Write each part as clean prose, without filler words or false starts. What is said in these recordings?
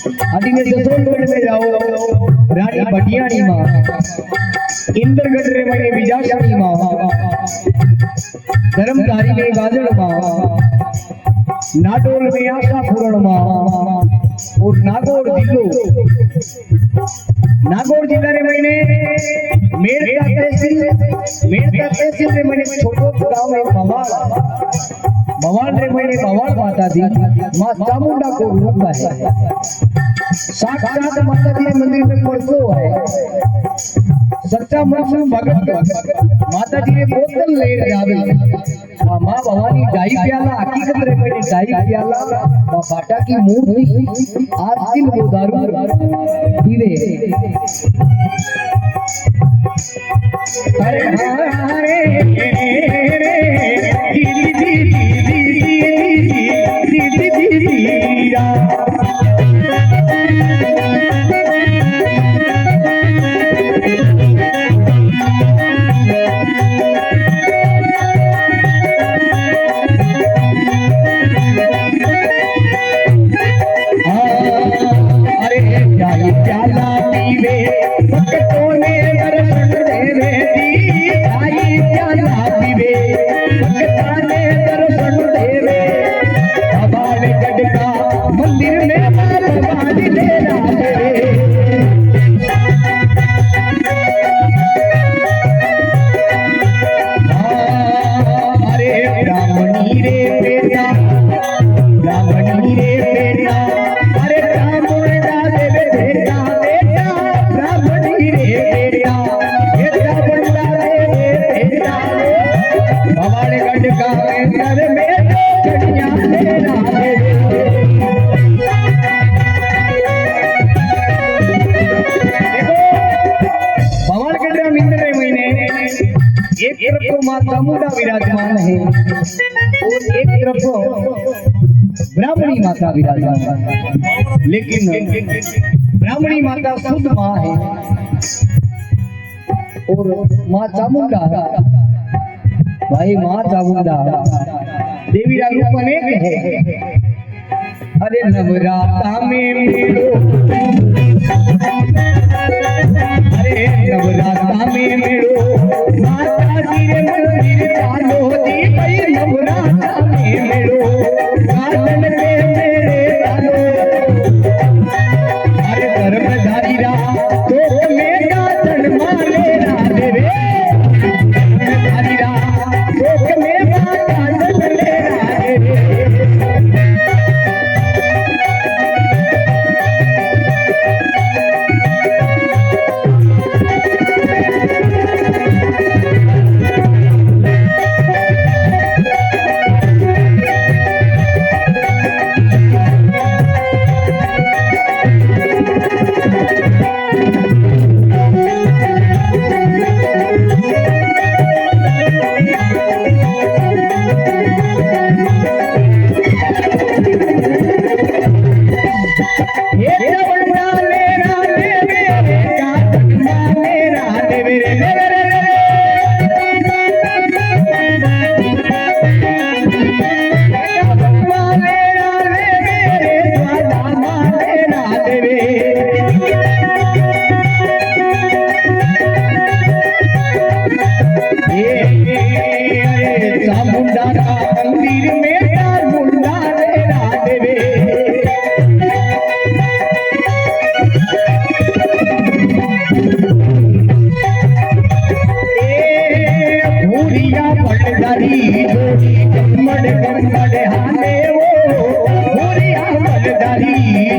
आदिने जसोलगढ़ में जाओ रानी भटियाणी मां इंद्रगढ़ रे मने विजासनी मां धर्मधारी में गाजड़ मां नाडोल में आशा पूरण मां और नागौर जिला रे मने मेड़का तहसील रे मने छोटो गांव है भवान रे मने भवान माता दी मां चामुंडा को रूप है साक्षात माता जी मंदिर में पड़तो है सच्चा मन भगत माता जी ने बोतल ले जावे मां भवानी डाई प्याला हकीकत रे मने डाई प्याला मां बाटा की मूर्ति आज दिन वो दारू पीवे अरे हरे एक तरफ मां चामुंडा विराजमान है और एक तरफ ब्राह्मणी माता विराजमान है, लेकिन ब्राह्मणी माता शुद्ध मां है और मां चामुंडा भाई मां चामुंडा देवी का रूप अनेक है। अरे नवराता में मेलो, अरे नवराता में मेलो माता जी रे मंदिर चालो दी भाई नवराता में मेलो गाजन के मेरे चालो। अरे धर्मधारी रा तो में गाजन माले राधे रे धर्मधारी रा तो में गाजन ले राधे रे।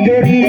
जोड़ी